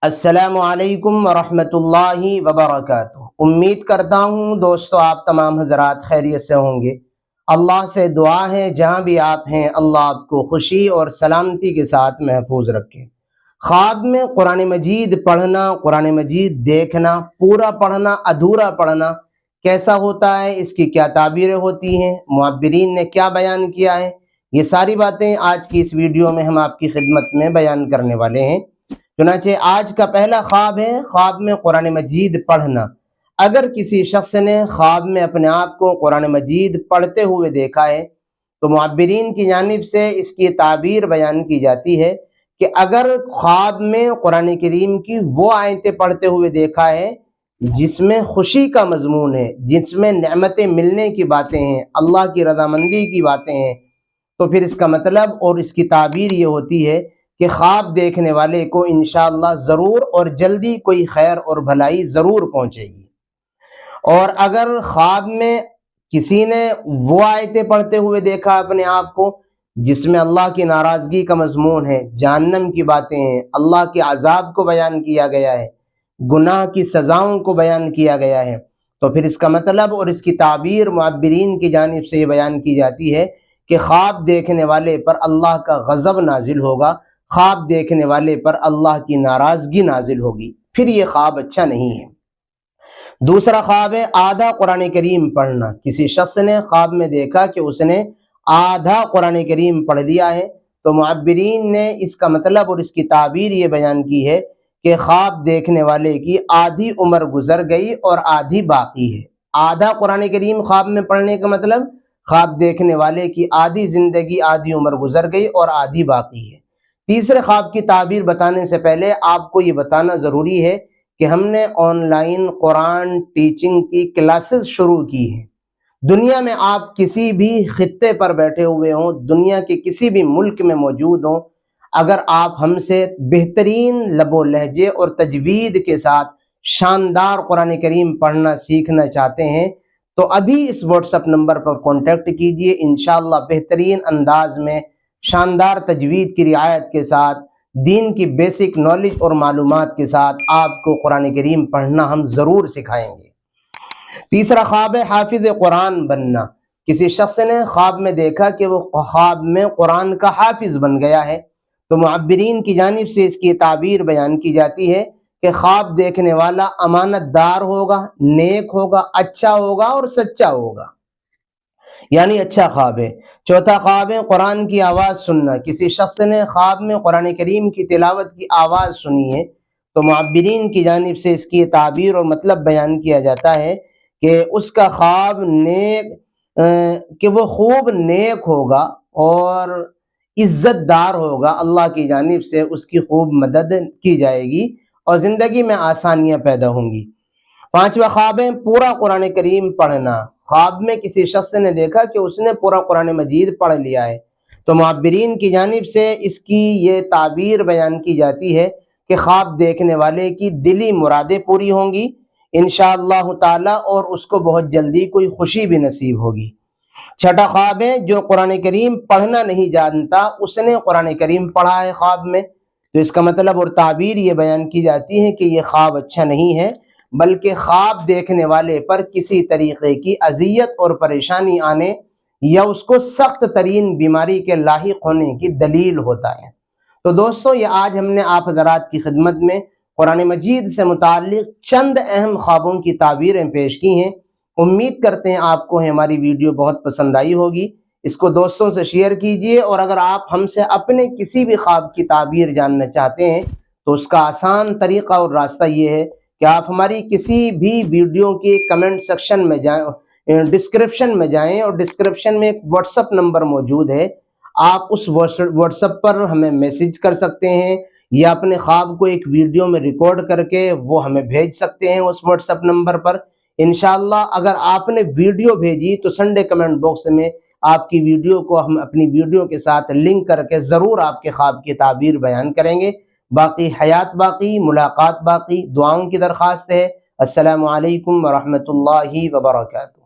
السلام علیکم ورحمۃ اللہ وبرکاتہ۔ امید کرتا ہوں دوستو آپ تمام حضرات خیریت سے ہوں گے۔ اللہ سے دعا ہے جہاں بھی آپ ہیں اللہ آپ کو خوشی اور سلامتی کے ساتھ محفوظ رکھے۔ خواب میں قرآن مجید پڑھنا، قرآن مجید دیکھنا، پورا پڑھنا، ادھورا پڑھنا کیسا ہوتا ہے، اس کی کیا تعبیریں ہوتی ہیں، معبرین نے کیا بیان کیا ہے، یہ ساری باتیں آج کی اس ویڈیو میں ہم آپ کی خدمت میں بیان کرنے والے ہیں۔ چنانچہ آج کا پہلا خواب ہے خواب میں قرآن مجید پڑھنا۔ اگر کسی شخص نے خواب میں اپنے آپ کو قرآن مجید پڑھتے ہوئے دیکھا ہے تو معبرین کی جانب سے اس کی تعبیر بیان کی جاتی ہے کہ اگر خواب میں قرآن کریم کی وہ آیتیں پڑھتے ہوئے دیکھا ہے جس میں خوشی کا مضمون ہے، جس میں نعمتیں ملنے کی باتیں ہیں، اللہ کی رضامندی کی باتیں ہیں، تو پھر اس کا مطلب اور اس کی تعبیر یہ ہوتی ہے کہ خواب دیکھنے والے کو انشاءاللہ ضرور اور جلدی کوئی خیر اور بھلائی ضرور پہنچے گی۔ اور اگر خواب میں کسی نے وہ آیتیں پڑھتے ہوئے دیکھا اپنے آپ کو جس میں اللہ کی ناراضگی کا مضمون ہے، جہنم کی باتیں ہیں، اللہ کے عذاب کو بیان کیا گیا ہے، گناہ کی سزاؤں کو بیان کیا گیا ہے، تو پھر اس کا مطلب اور اس کی تعبیر معبرین کی جانب سے یہ بیان کی جاتی ہے کہ خواب دیکھنے والے پر اللہ کا غضب نازل ہوگا، خواب دیکھنے والے پر اللہ کی ناراضگی نازل ہوگی، پھر یہ خواب اچھا نہیں ہے۔ دوسرا خواب ہے آدھا قرآن کریم پڑھنا۔ کسی شخص نے خواب میں دیکھا کہ اس نے آدھا قرآن کریم پڑھ لیا ہے تو معبرین نے اس کا مطلب اور اس کی تعبیر یہ بیان کی ہے کہ خواب دیکھنے والے کی آدھی عمر گزر گئی اور آدھی باقی ہے۔ آدھا قرآن کریم خواب میں پڑھنے کا مطلب خواب دیکھنے والے کی آدھی زندگی، آدھی عمر گزر گئی اور آدھی باقی ہے۔ تیسرے خواب کی تعبیر بتانے سے پہلے آپ کو یہ بتانا ضروری ہے کہ ہم نے آن لائن قرآن ٹیچنگ کی کلاسز شروع کی ہیں۔ دنیا میں آپ کسی بھی خطے پر بیٹھے ہوئے ہوں، دنیا کے کسی بھی ملک میں موجود ہوں، اگر آپ ہم سے بہترین لب و لہجے اور تجوید کے ساتھ شاندار قرآن کریم پڑھنا سیکھنا چاہتے ہیں تو ابھی اس واٹس ایپ نمبر پر کانٹیکٹ کیجئے۔ انشاءاللہ بہترین انداز میں شاندار تجوید کی رعایت کے ساتھ، دین کی بیسک نالج اور معلومات کے ساتھ آپ کو قرآن کریم پڑھنا ہم ضرور سکھائیں گے۔ تیسرا خواب ہے حافظ قرآن بننا۔ کسی شخص نے خواب میں دیکھا کہ وہ خواب میں قرآن کا حافظ بن گیا ہے تو معبرین کی جانب سے اس کی تعبیر بیان کی جاتی ہے کہ خواب دیکھنے والا امانت دار ہوگا، نیک ہوگا، اچھا ہوگا اور سچا ہوگا، یعنی اچھا خواب ہے۔ چوتھا خواب ہے قرآن کی آواز سننا۔ کسی شخص نے خواب میں قرآن کریم کی تلاوت کی آواز سنی ہے تو معبرین کی جانب سے اس کی تعبیر اور مطلب بیان کیا جاتا ہے کہ اس کا خواب کہ وہ خوب نیک ہوگا اور عزت دار ہوگا، اللہ کی جانب سے اس کی خوب مدد کی جائے گی اور زندگی میں آسانیاں پیدا ہوں گی۔ پانچواں خواب ہے پورا قرآن کریم پڑھنا۔ خواب میں کسی شخص نے دیکھا کہ اس نے پورا قرآن مجید پڑھ لیا ہے تو معبرین کی جانب سے اس کی یہ تعبیر بیان کی جاتی ہے کہ خواب دیکھنے والے کی دلی مرادیں پوری ہوں گی انشاءاللہ تعالی اور اس کو بہت جلدی کوئی خوشی بھی نصیب ہوگی۔ چھٹا خواب ہے جو قرآن کریم پڑھنا نہیں جانتا اس نے قرآن کریم پڑھا ہے خواب میں تو اس کا مطلب اور تعبیر یہ بیان کی جاتی ہے کہ یہ خواب اچھا نہیں ہے، بلکہ خواب دیکھنے والے پر کسی طریقے کی اذیت اور پریشانی آنے یا اس کو سخت ترین بیماری کے لاحق ہونے کی دلیل ہوتا ہے۔ تو دوستو یہ آج ہم نے آپ حضرات کی خدمت میں قرآن مجید سے متعلق چند اہم خوابوں کی تعبیریں پیش کی ہیں۔ امید کرتے ہیں آپ کو ہماری ویڈیو بہت پسند آئی ہوگی۔ اس کو دوستوں سے شیئر کیجئے اور اگر آپ ہم سے اپنے کسی بھی خواب کی تعبیر جاننا چاہتے ہیں تو اس کا آسان طریقہ اور راستہ یہ ہے کہ آپ ہماری کسی بھی ویڈیو کے کمنٹ سیکشن میں جائیں، ڈسکرپشن میں جائیں اور ڈسکرپشن میں ایک واٹس ایپ نمبر موجود ہے، آپ اس واٹس ایپ پر ہمیں میسج کر سکتے ہیں یا اپنے خواب کو ایک ویڈیو میں ریکارڈ کر کے وہ ہمیں بھیج سکتے ہیں اس واٹس ایپ نمبر پر۔ انشاءاللہ اگر آپ نے ویڈیو بھیجی تو سنڈے کمنٹ باکس میں آپ کی ویڈیو کو ہم اپنی ویڈیو کے ساتھ لنک کر کے ضرور آپ کے خواب کی تعبیر بیان کریں گے۔ باقی حیات باقی، ملاقات باقی، دعاؤں کی درخواست ہے۔ السلام علیکم ورحمۃ اللہ وبرکاتہ۔